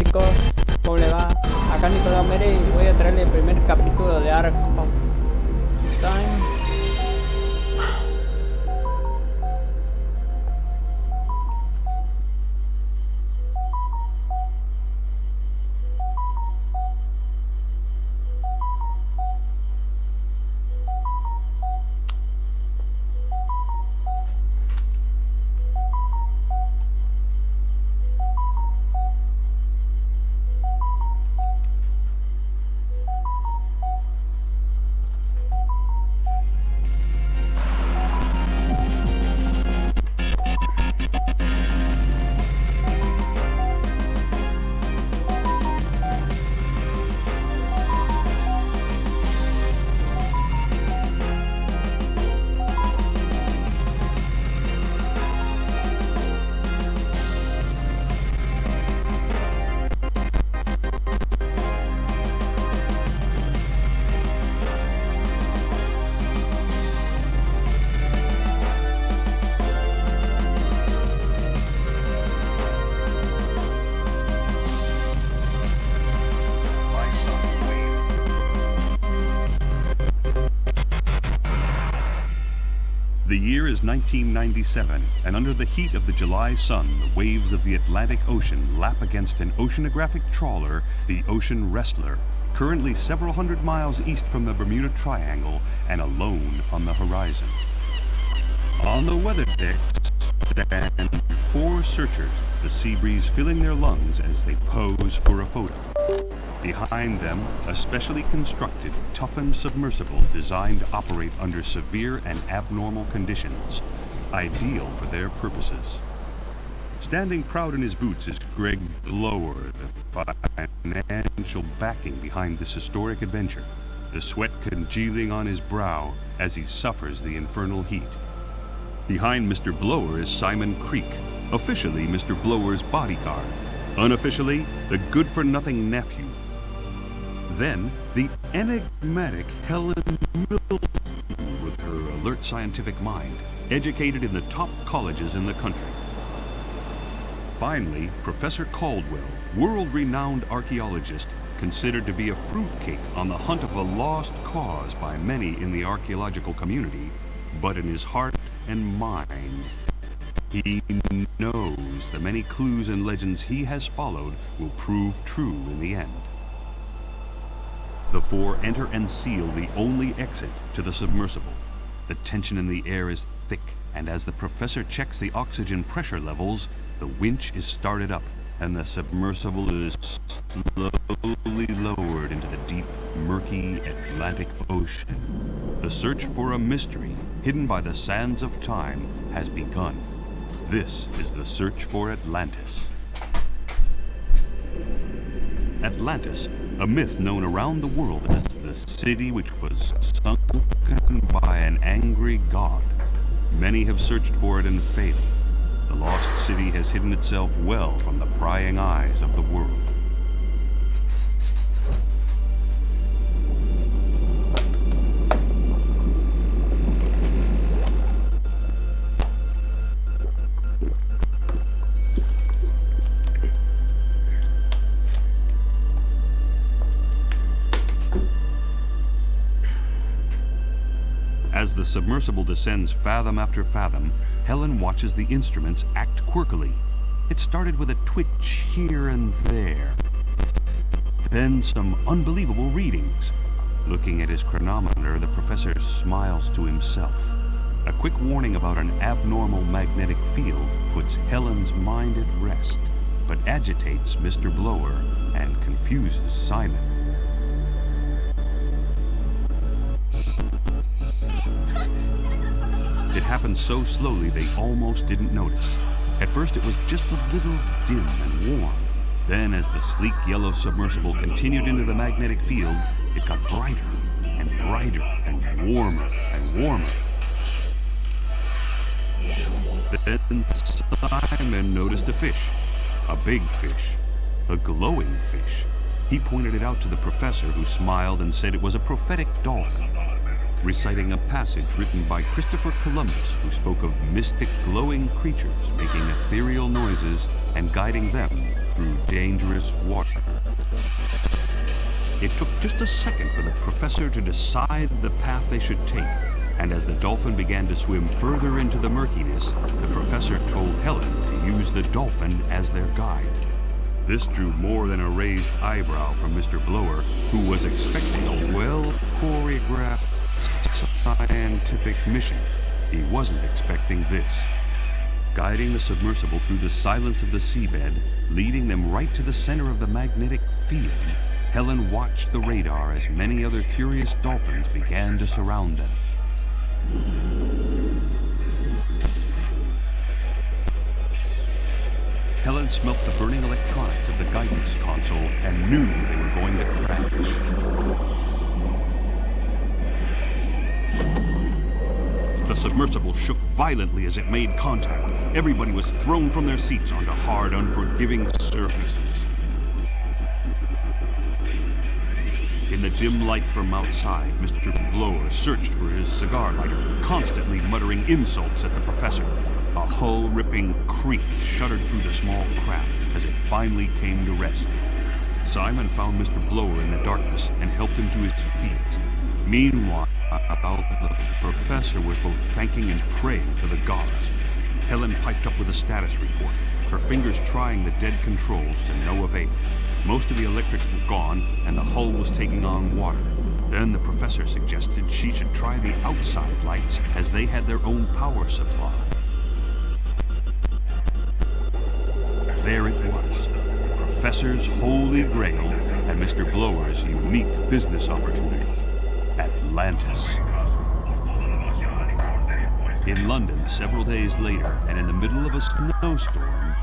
chicos, ¿cómo le va? Acá Nicolás Mere y voy a traerle el primer capítulo de Arc of Time. The year is 1997, and under the heat of the July sun, the waves of the Atlantic Ocean lap against an oceanographic trawler, the Ocean Wrestler, currently several hundred miles east from the Bermuda Triangle and alone on the horizon. On the weather deck stand 4 searchers, the sea breeze filling their lungs as they pose for a photo. Behind them, a specially constructed, toughened submersible designed to operate under severe and abnormal conditions, ideal for their purposes. Standing proud in his boots is Greg Blower, the financial backing behind this historic adventure, the sweat congealing on his brow as he suffers the infernal heat. Behind Mr. Blower is Simon Creek, officially Mr. Blower's bodyguard, unofficially the good-for-nothing nephew. Then, the enigmatic Helen Milton with her alert scientific mind, educated in the top colleges in the country. Finally, Professor Caldwell, world-renowned archaeologist, considered to be a fruitcake on the hunt of a lost cause by many in the archaeological community, but in his heart and mind, he knows the many clues and legends he has followed will prove true in the end. The 4 enter and seal the only exit to the submersible. The tension in the air is thick, and as the professor checks the oxygen pressure levels, the winch is started up, and the submersible is slowly lowered into the deep, murky Atlantic Ocean. The search for a mystery hidden by the sands of time has begun. This is the search for Atlantis. Atlantis, a myth known around the world as the city which was sunken by an angry god. Many have searched for it and failed. The lost city has hidden itself well from the prying eyes of the world. As the submersible descends fathom after fathom, Helen watches the instruments act quirkily. It started with a twitch here and there. Then some unbelievable readings. Looking at his chronometer, the professor smiles to himself. A quick warning about an abnormal magnetic field puts Helen's mind at rest, but agitates Mr. Blower and confuses Simon. It happened so slowly they almost didn't notice. At first it was just a little dim and warm. Then as the sleek yellow submersible continued into the magnetic field, it got brighter and brighter and warmer and warmer. Then Simon noticed a fish, a big fish, a glowing fish. He pointed it out to the professor, who smiled and said it was a prophetic dolphin, reciting a passage written by Christopher Columbus, who spoke of mystic glowing creatures making ethereal noises and guiding them through dangerous water. It took just a second for the professor to decide the path they should take, and as the dolphin began to swim further into the murkiness, the professor told Helen to use the dolphin as their guide. This drew more than a raised eyebrow from Mr. Blower, who was expecting a well-choreographed scientific mission. He wasn't expecting this. Guiding the submersible through the silence of the seabed, leading them right to the center of the magnetic field, Helen watched the radar as many other curious dolphins began to surround them. Helen smelt the burning electronics of the guidance console and knew they were going to crash. The submersible shook violently as it made contact. Everybody was thrown from their seats onto hard, unforgiving surfaces. In the dim light from outside, Mr. Blower searched for his cigar lighter, constantly muttering insults at the professor. A hull-ripping creak shuddered through the small craft as it finally came to rest. Simon found Mr. Blower in the darkness and helped him to his feet. Meanwhile, the professor was both thanking and praying to the gods. Helen piped up with a status report, her fingers trying the dead controls to no avail. Most of the electrics were gone, and the hull was taking on water. Then the professor suggested she should try the outside lights, as they had their own power supply. There it was, the professor's holy grail and Mr. Blower's unique business opportunity. Atlantis. In London, several days later, and in the middle of a snowstorm,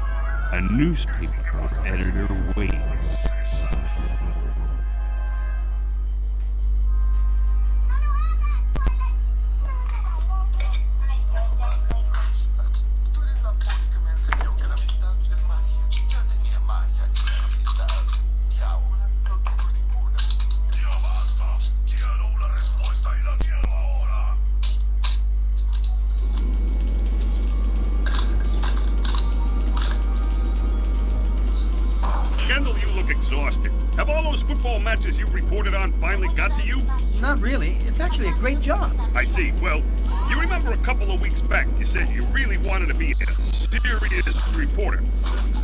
a newspaper editor waits. Have all those football matches you've reported on finally got to you? Not really. It's actually a great job. I see. Well, you remember a couple of weeks back you said you really wanted to be a serious reporter.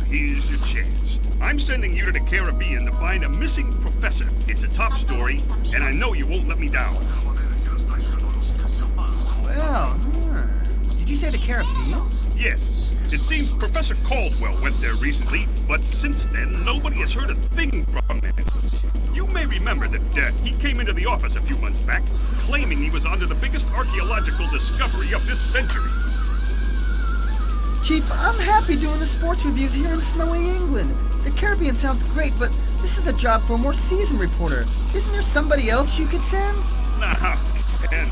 Here's your chance. I'm sending you to the Caribbean to find a missing professor. It's a top story, and I know you won't let me down. Well, did you say the Caribbean? Yes. It seems Professor Caldwell went there recently, but since then, nobody has heard a thing from him. You may remember that he came into the office a few months back, claiming he was onto the biggest archaeological discovery of this century. Chief, I'm happy doing the sports reviews here in snowy England. The Caribbean sounds great, but this is a job for a more seasoned reporter. Isn't there somebody else you could send? Nah, Ken.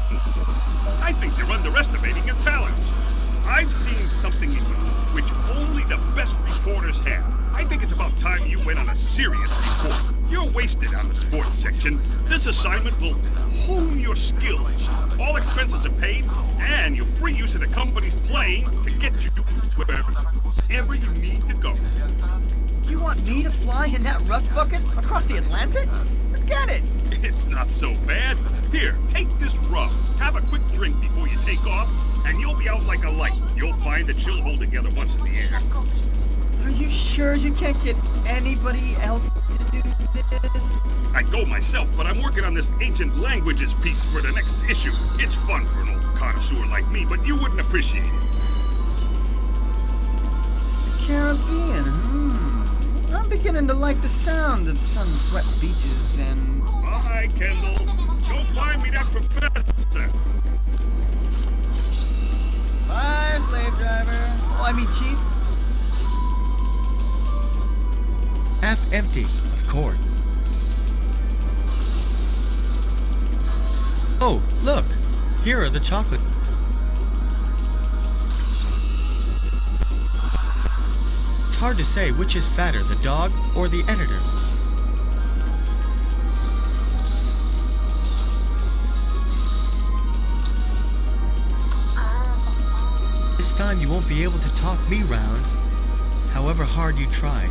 I think you're underestimating your talents. I've seen something in you which only the best reporters have. I think it's about time you went on a serious report. You're wasted on the sports section. This assignment will hone your skills. All expenses are paid, and you're free use of the company's plane to get you wherever you need to go. You want me to fly in that rust bucket across the Atlantic? Forget it! It's not so bad. Here, take this rub. Have a quick drink before you take off, and you'll be out like a light. You'll find that she'll hold together once in the air. Are you sure you can't get anybody else to do this? I'd go myself, but I'm working on this ancient languages piece for the next issue. It's fun for an old connoisseur like me, but you wouldn't appreciate it. The Caribbean, I'm beginning to like the sound of sun-swept beaches and... Bye, Kendall. Go find me that professor. Bye, slave driver. Oh, I mean, Chief. Half empty, of course. Oh, look! Here are the chocolate. It's hard to say which is fatter, the dog or the editor. This time you won't be able to talk me round, however hard you try.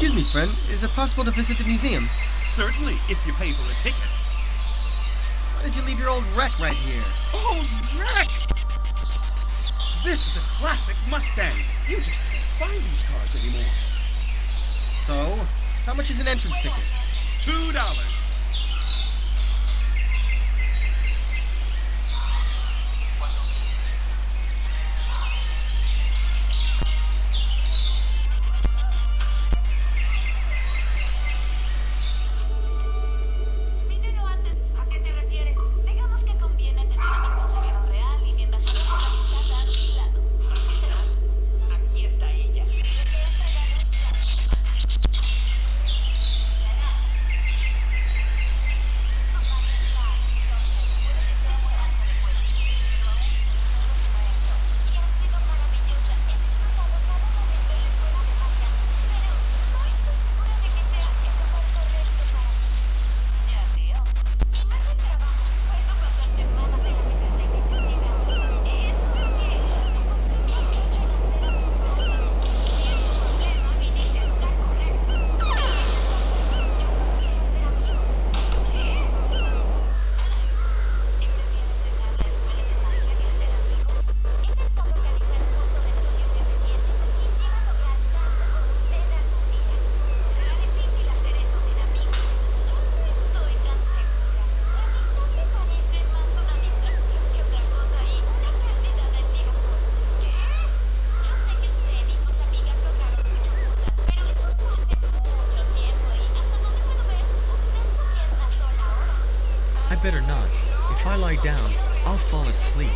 Excuse me, friend. Is it possible to visit the museum? Certainly, if you pay for a ticket. Why did you leave your old wreck right here? Old wreck! This is a classic Mustang. You just can't find these cars anymore. So, how much is an entrance ticket? $2. Si no lo haces, ¿a qué te refieres? Digamos que conviene tener a mi consejero real y mi embajador con amistad a mi lado. Díselo. Aquí está ella. Le he entregado un I better not. If I lie down, I'll fall asleep.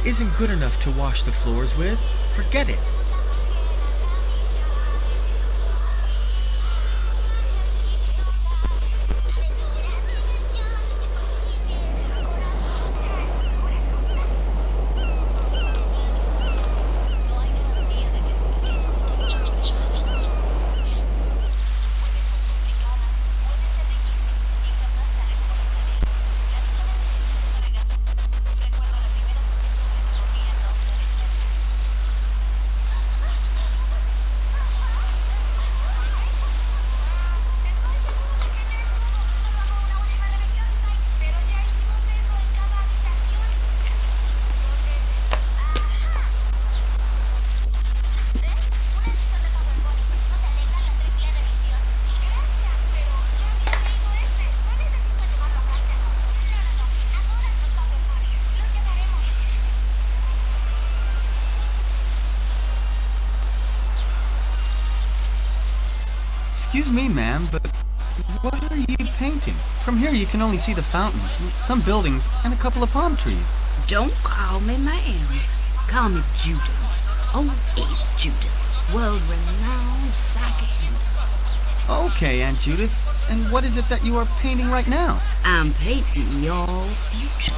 Isn't good enough to wash the floors with. Forget it. Excuse me, ma'am, but what are you painting? From here you can only see the fountain, some buildings, and a couple of palm trees. Don't call me ma'am. Call me Judith. Oh, Aunt Judith. World-renowned psychic. Okay, Aunt Judith. And what is it that you are painting right now? I'm painting your future.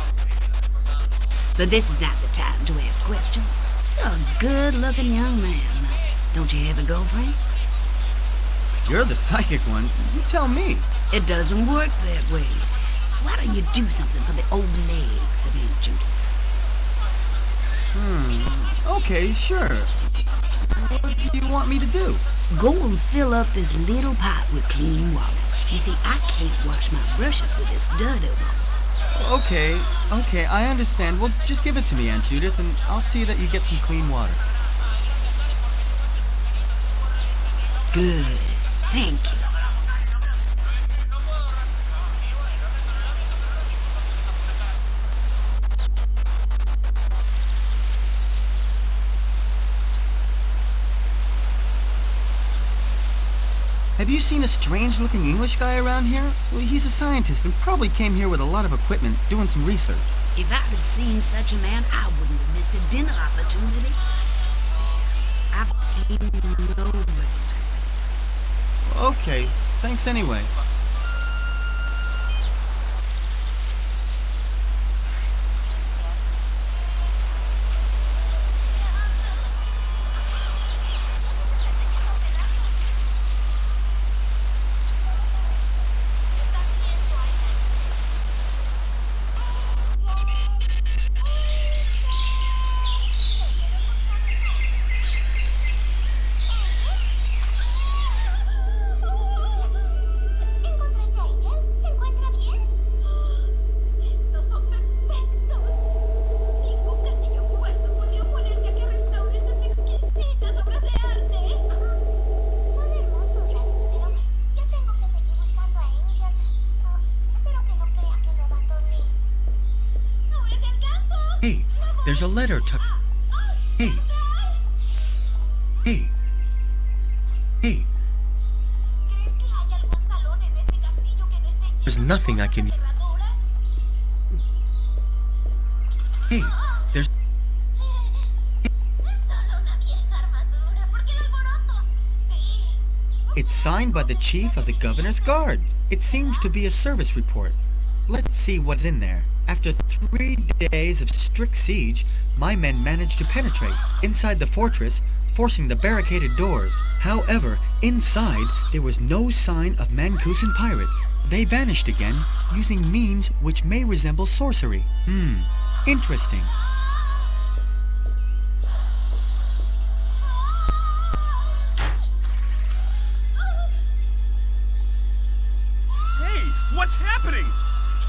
But this is not the time to ask questions. You're a good-looking young man. Don't you have a girlfriend? You're the psychic one. You tell me. It doesn't work that way. Why don't you do something for the old legs of Aunt Judith? Okay, sure. What do you want me to do? Go and fill up this little pot with clean water. You see, I can't wash my brushes with this dirty one. Okay, I understand. Well, just give it to me, Aunt Judith, and I'll see that you get some clean water. Good. Thank you. Have you seen a strange-looking English guy around here? Well, he's a scientist and probably came here with a lot of equipment, doing some research. If I'd have seen such a man, I wouldn't have missed a dinner opportunity. I've seen nobody. Okay, thanks anyway. There's a letter to... Hey. Hey. Hey. ¿Crees que hay algún salón en este castillo que no esté There's lleno de nothing I cosas can... aterradoras? Hey. There's... Es solo una vieja armadura. ¿Por qué el alboroto? Sí. It's signed by the chief of the governor's guards. It seems to be a service report. Let's see what's in there. After 3 days of strict siege, my men managed to penetrate inside the fortress, forcing the barricaded doors. However, inside there was no sign of Mancusan pirates. They vanished again, using means which may resemble sorcery. Interesting. Hey, what's happening?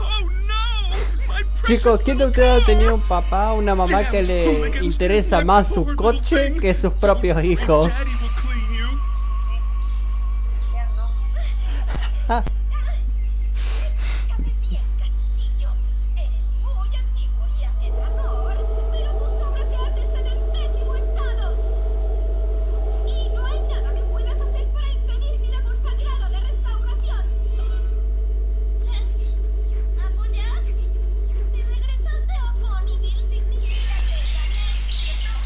Oh no! My precious Chicos, ¿quién de little ustedes ha cow! tenido un papá, una mamá que le interesa más su coche que sus propios hijos? Daddy will clean you. Bien, castillo. Eres muy antiguo y aterrador, pero tus obras de arte están en pésimo estado. Y no hay nada que puedas hacer para impedir mi labor sagrada de restauración. ¿Apoyar? Si regresaste a Ponyville significa que gané, ¿cierto?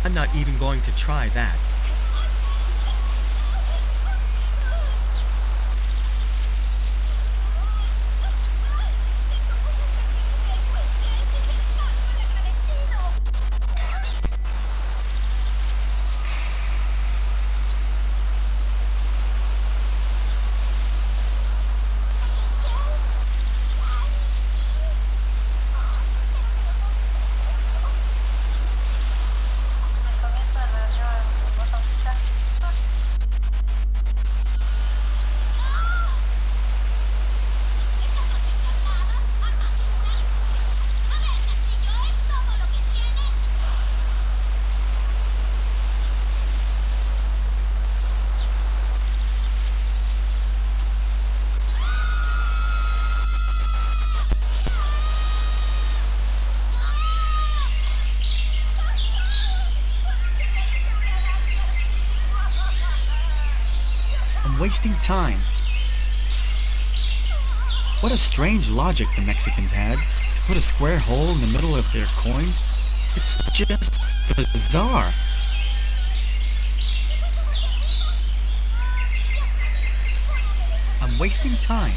I'm not even going to try that. I'm wasting time. What a strange logic the Mexicans had. To put a square hole in the middle of their coins. It's just bizarre. I'm wasting time.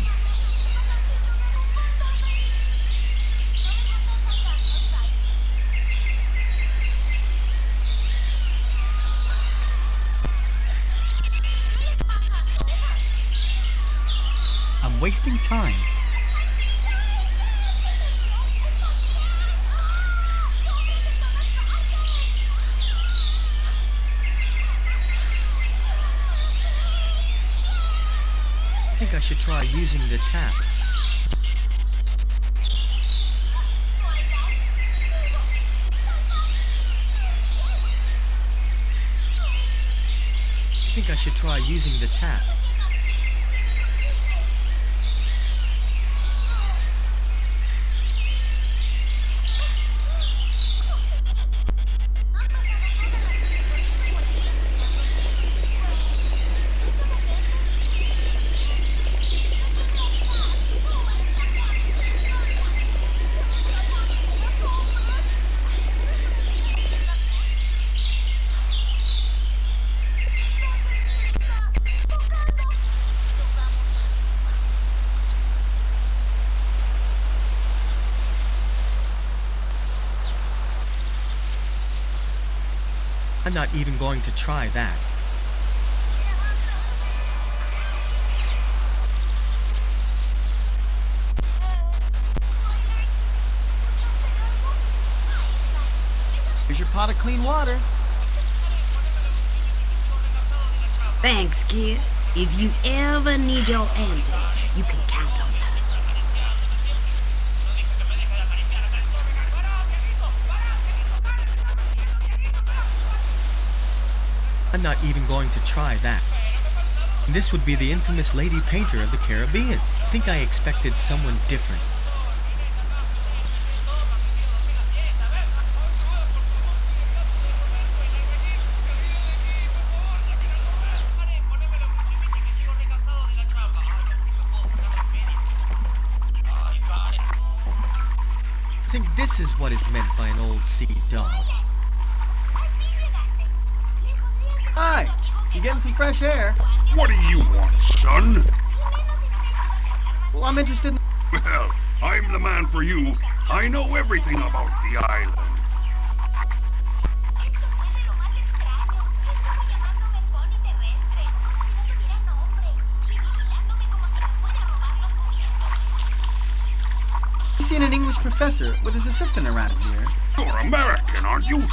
I'm wasting time. I think I should try using the tap. I think I should try using the tap. I'm not even going to try that. Here's your pot of clean water. Thanks, kid. If you ever need your auntie, you can count on her. I'm not even going to try that. This would be the infamous lady painter of the Caribbean. I think I expected someone different. I think this is what is meant by an old sea dog. Hi! You getting some fresh air? What do you want, son? Well, I'm interested in... Well, I'm the man for you. I know everything about the island. I've seen an English professor with his assistant around here. You're American, aren't you?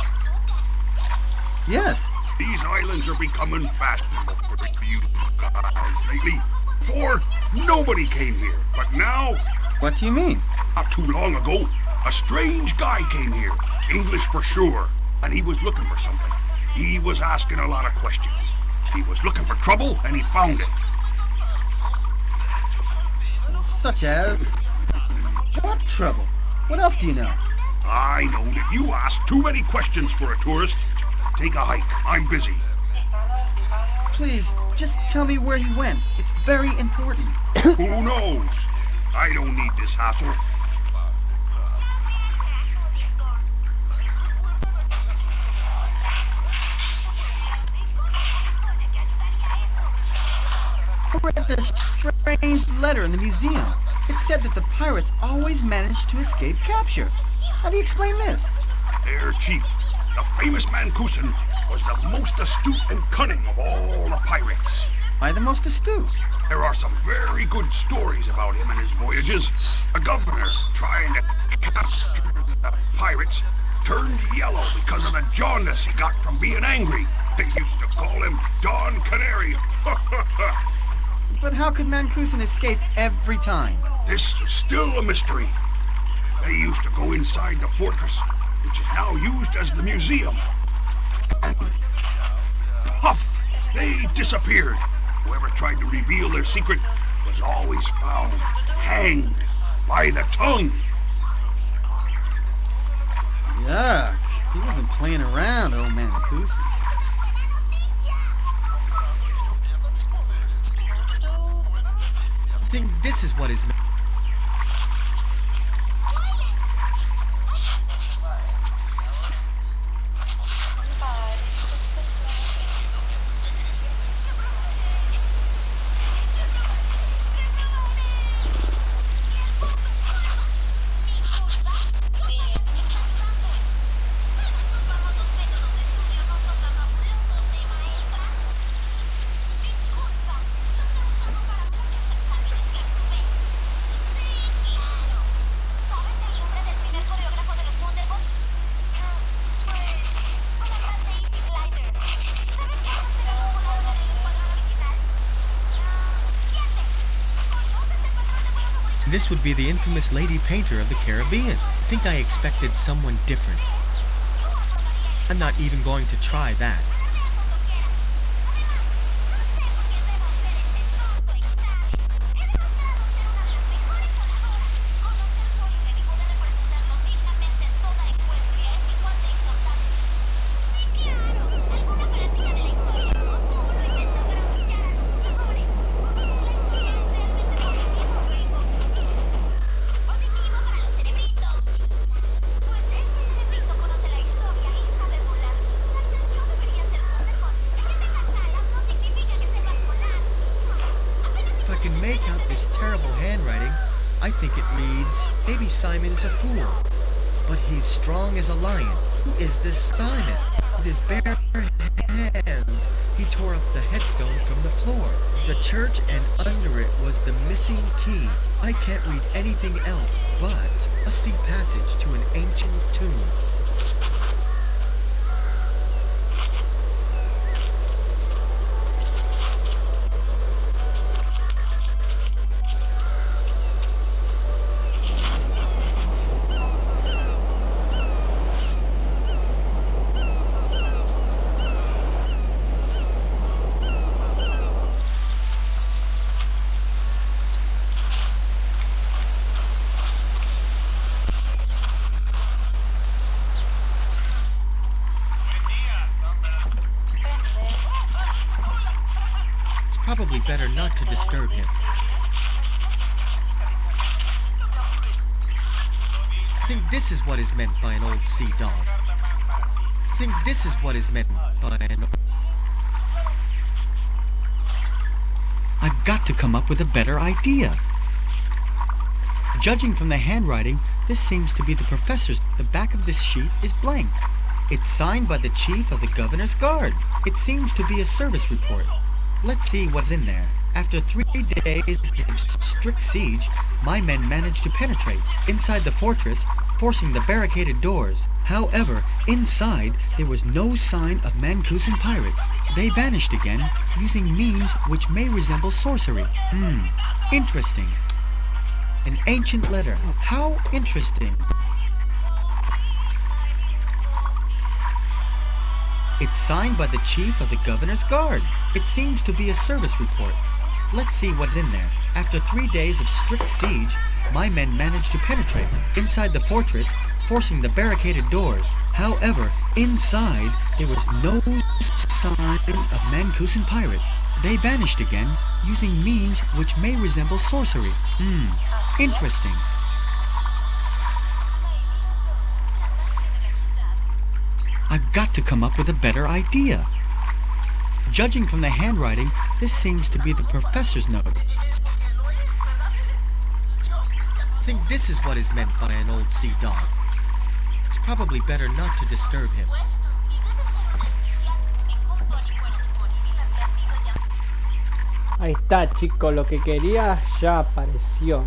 Yes. These islands are becoming fashionable for you guys lately. Before, nobody came here, but now, What do you mean? not too long ago, a strange guy came here, English for sure, and he was looking for something. He was asking a lot of questions. He was looking for trouble, and he found it. Such as... What trouble? What else do you know? I know that you ask too many questions for a tourist. Take a hike. I'm busy. Please, just tell me where he went. It's very important. Who knows? I don't need this hassle. I read this strange letter in the museum. It said that the pirates always managed to escape capture. How do you explain this? Their chief, the famous Mancuson, was the most astute and cunning of all the pirates. Why the most astute? There are some very good stories about him and his voyages. A governor trying to capture the pirates turned yellow because of the jaundice he got from being angry. They used to call him Don Canary. But how could Mancuson escape every time? This is still a mystery. They used to go inside the fortress, which is now used as the museum. And puff, they disappeared. Whoever tried to reveal their secret was always found hanged by the tongue. Yuck. He wasn't playing around, old Mancuson. I think this is what is meant. This would be the infamous lady painter of the Caribbean. I think I expected someone different. I'm not even going to try that. Make out this terrible handwriting, I think it reads, maybe Simon is a fool, but he's strong as a lion. Who is this Simon? With his bare hands, he tore up the headstone from the floor. The church, and under it was the missing key. I can't read anything else but a steep passage to an ancient tomb. probably better not to disturb him. I think this is what is meant by an old sea dog. I think this is what is meant by an... I've got to come up with a better idea. Judging from the handwriting, this seems to be the professor's. The back of this sheet is blank. It's signed by the chief of the governor's guards. It seems to be a service report. Let's see what's in there. After 3 days of strict siege, my men managed to penetrate inside the fortress, forcing the barricaded doors. However, inside there was no sign of Mancusan pirates. They vanished again, using means which may resemble sorcery. Interesting. An ancient letter. How interesting. It's signed by the chief of the governor's guards. It seems to be a service report. Let's see what's in there. After 3 days of strict siege, my men managed to penetrate inside the fortress, forcing the barricaded doors. However, inside there was no sign of Mancusan pirates. They vanished again, using means which may resemble sorcery. Interesting. I've got to come up with a better idea. Judging from the handwriting, this seems to be the professor's note. I think this is what is meant by an old sea dog. It's probably better not to disturb him. Ahí está, chicos, lo que quería ya apareció.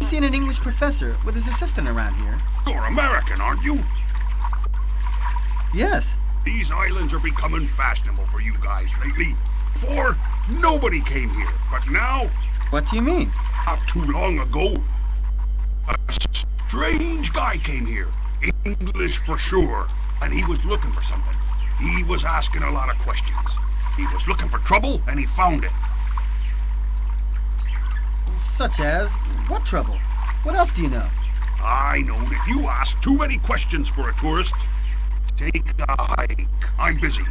I've seen an English professor with his assistant around here. You're American, aren't you? Yes. These islands are becoming fashionable for you guys lately. Before, nobody came here, but now, What do you mean? not too long ago, a strange guy came here. English for sure, and he was looking for something. He was asking a lot of questions. He was looking for trouble, and he found it. Such as what trouble? What else do you know? I know that you ask too many questions for a tourist. Take a hike. I'm busy.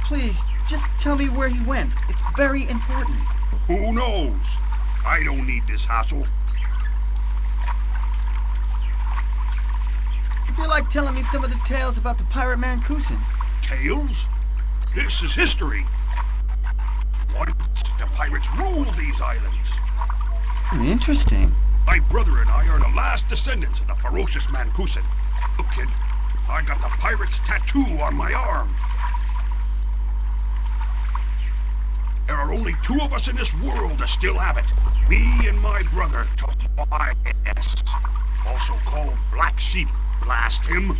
Please, just tell me where he went. It's very important. Who knows? I don't need this hassle. If you like telling me some of the tales about the pirate Mancusan. Tales? This is history. Once the pirates ruled these islands. Interesting. My brother and I are the last descendants of the ferocious Mancusan. Look, kid, I got the pirate's tattoo on my arm. There are only 2 of us in this world that still have it. Me and my brother, Tobias. Also called Black Sheep. Blast him.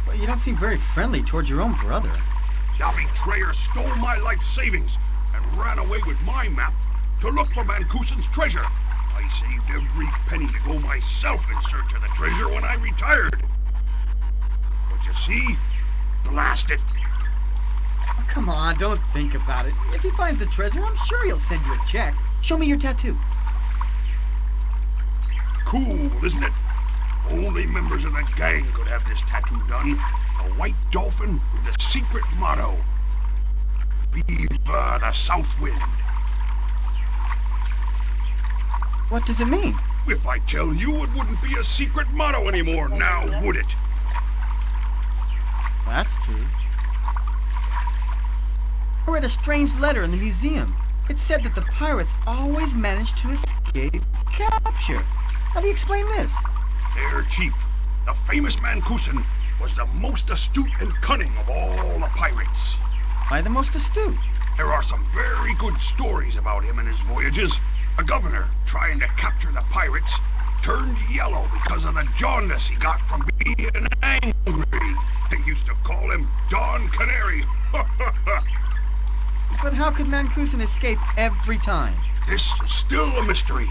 Well, you don't seem very friendly towards your own brother. The betrayer stole my life savings and ran away with my map to look for Mancusan's treasure. I saved every penny to go myself in search of the treasure when I retired. But you see, blast it. Oh, come on, don't think about it. If he finds the treasure, I'm sure he'll send you a check. Show me your tattoo. Cool, isn't it? Only members of the gang could have this tattoo done. A white dolphin with a secret motto. Viva the South Wind. What does it mean? If I tell you, it wouldn't be a secret motto anymore, now would it? That's true. I read a strange letter in the museum. It said that the pirates always managed to escape capture. How do you explain this? Their chief, the famous Mancusan, was the most astute and cunning of all the pirates. Why the most astute? There are some very good stories about him and his voyages. A governor, trying to capture the pirates, turned yellow because of the jaundice he got from being angry. They used to call him Don Canary. But how could Mancusan escape every time? This is still a mystery.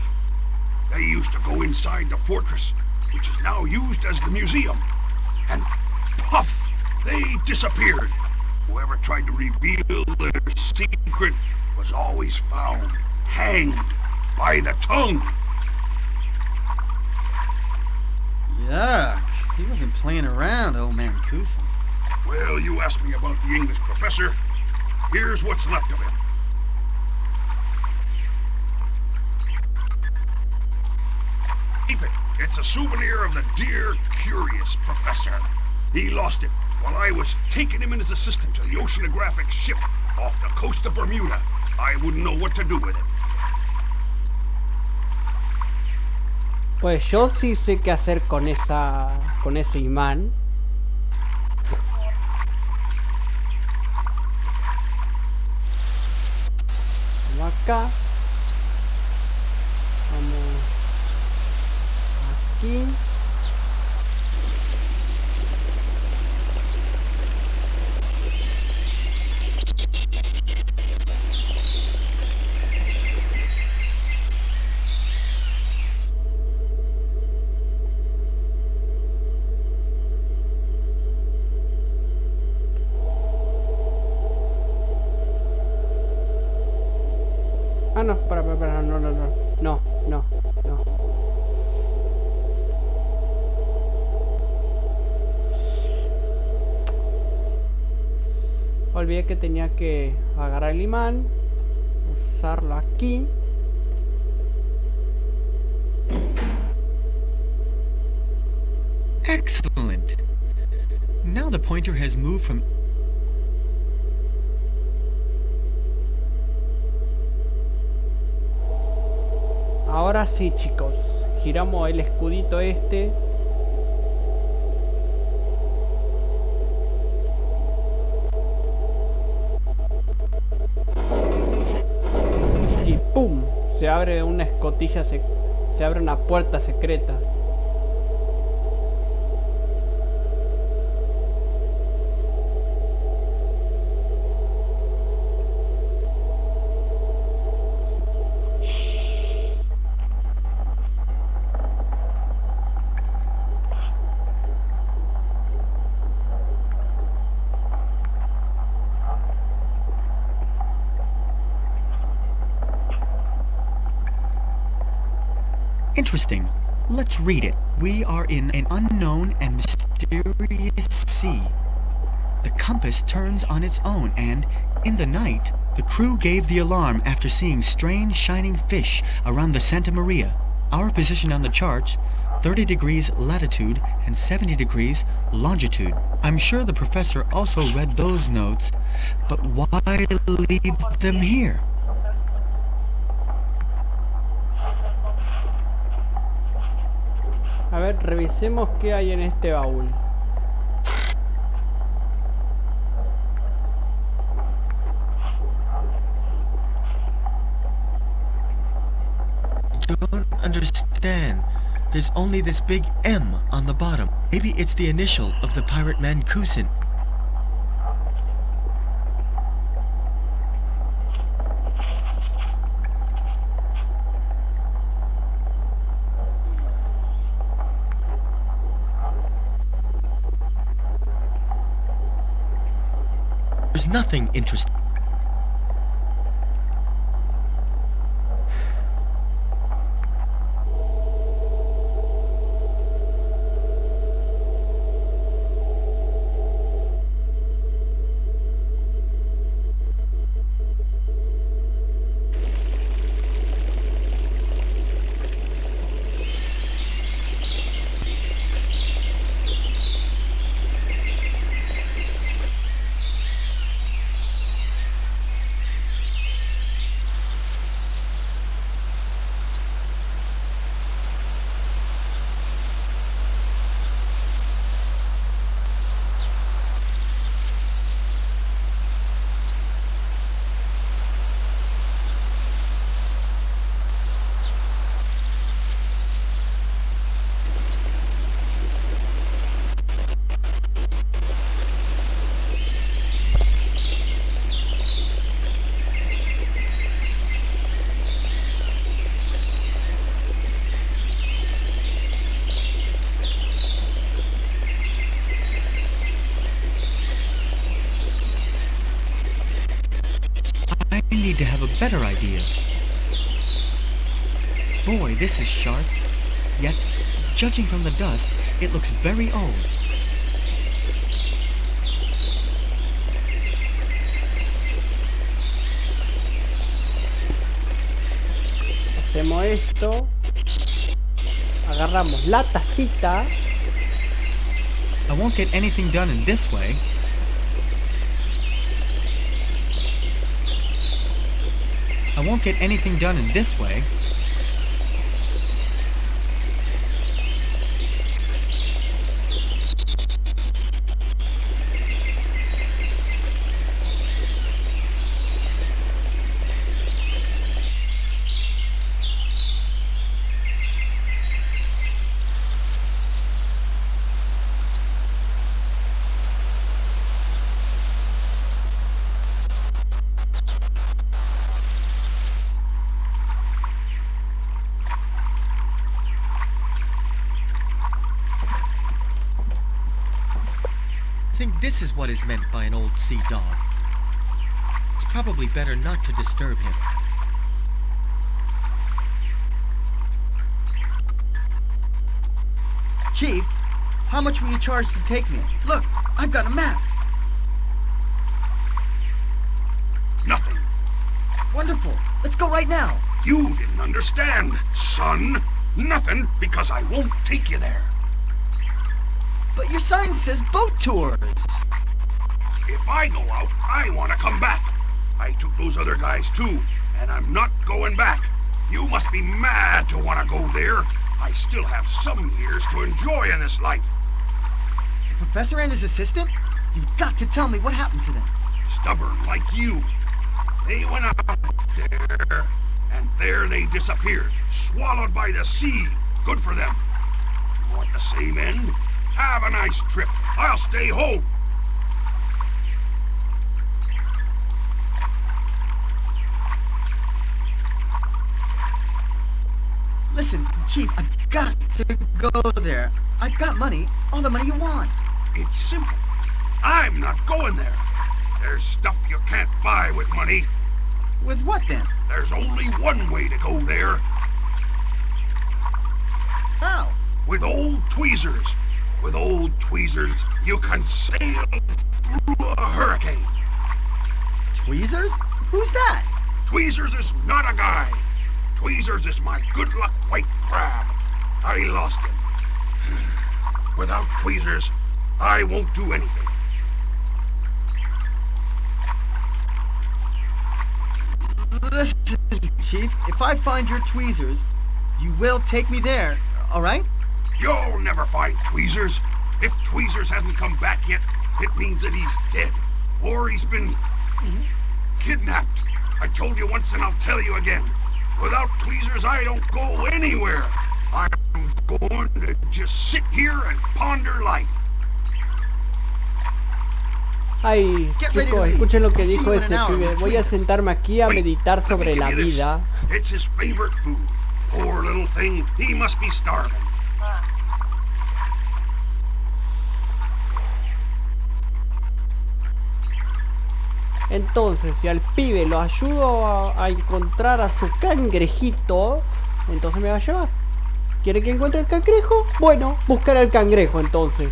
They used to go inside the fortress, which is now used as the museum. And puff, they disappeared. Whoever tried to reveal their secret was always found, hanged by the tongue. Yuck. He wasn't playing around, old Mancusan. Well, you asked me about the English professor. Here's what's left of him. Keep it. It's a souvenir of the dear, curious professor. He lost it while I was taking him and his assistant to the oceanographic ship off the coast of Bermuda. I wouldn't know what to do with it. Pues yo sí sé qué hacer con ese imán. Vamos acá. Vamos aquí. Ah, no, espera, no. Olvidé que tenía que agarrar el imán, usarlo aquí. Excellent. Now the pointer has moved from... Ahora sí, chicos, giramos el escudito este. Y ¡pum! Se abre una escotilla, se abre una puerta secreta. Interesting. Let's read it. We are in an unknown and mysterious sea. The compass turns on its own, and, in the night, the crew gave the alarm after seeing strange shining fish around the Santa Maria. Our position on the charts, 30 degrees latitude and 70 degrees longitude. I'm sure the professor also read those notes, but why leave them here? A ver, revisemos qué hay en este baúl. Don't understand. There's only this big M on the bottom. Maybe it's the initial of the pirate Mancuson. There's nothing interesting. I need to have a better idea. Boy, this is sharp. Yet, judging from the dust, it looks very old. Hacemos esto. Agarramos la tacita. I won't get anything done in this way. I won't get anything done in this way. I think this is what is meant by an old sea dog. It's probably better not to disturb him. Chief, how much will you charge to take me? Look, I've got a map. Nothing. Wonderful. Let's go right now. You didn't understand, son. Nothing, because I won't take you there. But your sign says boat tours. If I go out, I want to come back. I took those other guys too, and I'm not going back. You must be mad to want to go there. I still have some years to enjoy in this life. The professor and his assistant? You've got to tell me what happened to them. Stubborn like you. They went out there, and there they disappeared, swallowed by the sea. Good for them. You want the same end? Have a nice trip. I'll stay home. Listen, Chief, I've got to go there. I've got money, all the money you want. It's simple. I'm not going there. There's stuff you can't buy with money. With what then? There's only one way to go there. How? With old tweezers. With old tweezers, you can sail through a hurricane. Tweezers? Who's that? Tweezers is not a guy. Tweezers is my good luck white crab. I lost him. Without tweezers, I won't do anything. Listen, Chief, if I find your tweezers, you will take me there, all right? You'll never find Tweezers. If Tweezers hasn't come back yet, it means that he's dead. Or he's been kidnapped. I told you once and I'll tell you again. Without Tweezers, I don't go anywhere. I'm going to just sit here and ponder life. Ay, chicos, escuchen lo que dijo ese pibe. Voy a sentarme aquí a meditar sobre la vida. It's his favorite food. Poor little thing, he must be starving. Entonces, si al pibe lo ayudo a encontrar a su cangrejito, entonces me va a llevar. ¿Quiere que encuentre el cangrejo? Bueno, buscar al cangrejo entonces.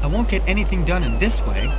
I won't get anything done in this way.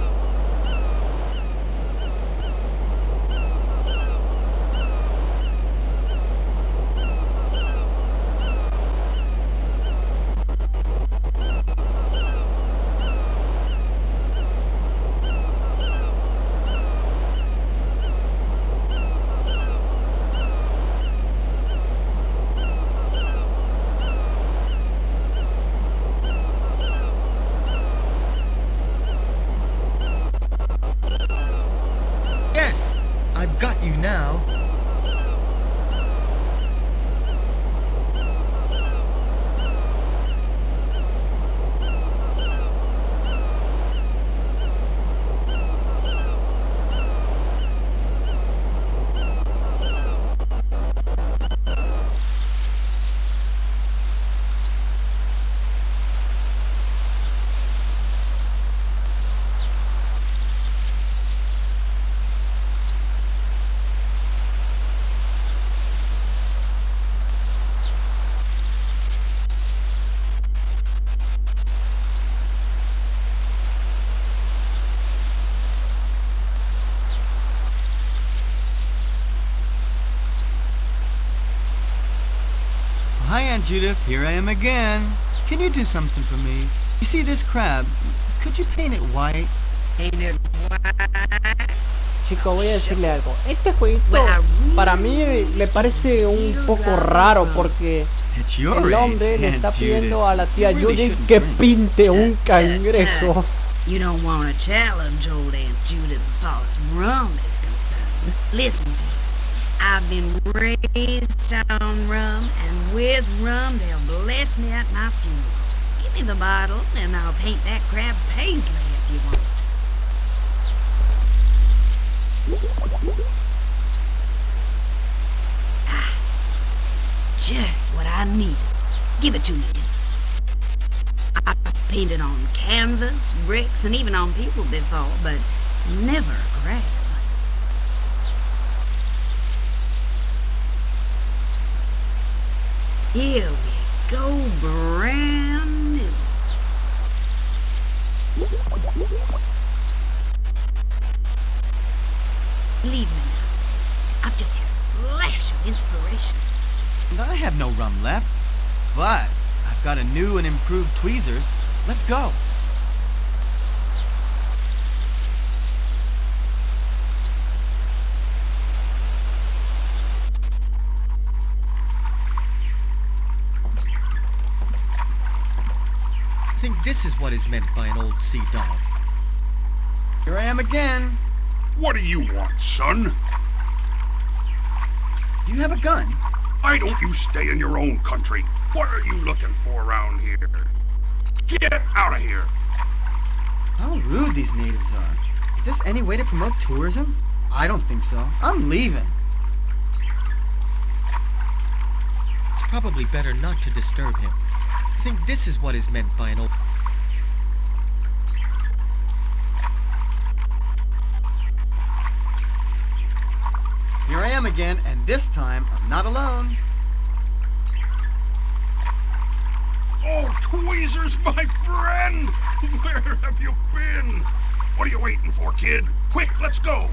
hi, Aunt Judith. Here I am again. Can you do something for me? You see this crab? Could you paint it white? Ain't it white? Chicos, voy a decirle algo. Este jueguito para mí me parece un poco raro porque At your el age, hombre le está Aunt pidiendo a la Judith, tía you really Judy shouldn't que drink. pinte un cangrejo. You don't want to challenge old Aunt Judith as far as rum is concerned. Listen, I've been raised on rum, and with rum they'll bless me at my funeral. Give me the bottle, and I'll paint that crab paisley if you want. Ah, just what I needed. Give it to me. I've painted on canvas, bricks, and even on people before, but never a crab. Here we go, brand new. Believe me now, I've just had a flash of inspiration. And I have no rum left, but I've got a new and improved tweezers. Let's go. I think this is what is meant by an old sea dog. Here I am again. What do you want, son? Do you have a gun? Why don't you stay in your own country? What are you looking for around here? Get out of here! How rude these natives are. Is this any way to promote tourism? I don't think so. I'm leaving. It's probably better not to disturb him. I think this is what is meant by an old... Here I am again, and this time I'm not alone. Oh, tweezers, my friend! Where have you been? What are you waiting for, kid? Quick, let's go!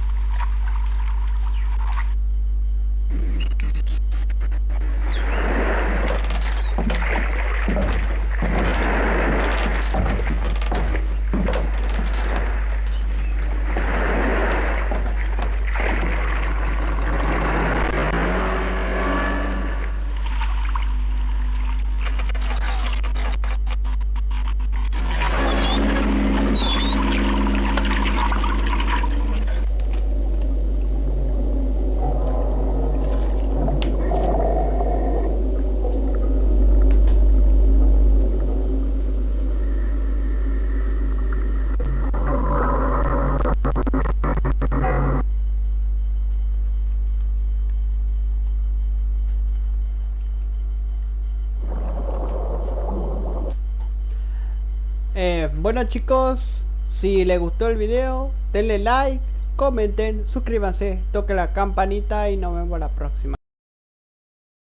Bueno chicos, si les gustó el video, denle like, comenten, suscríbanse, toquen la campanita y nos vemos la próxima.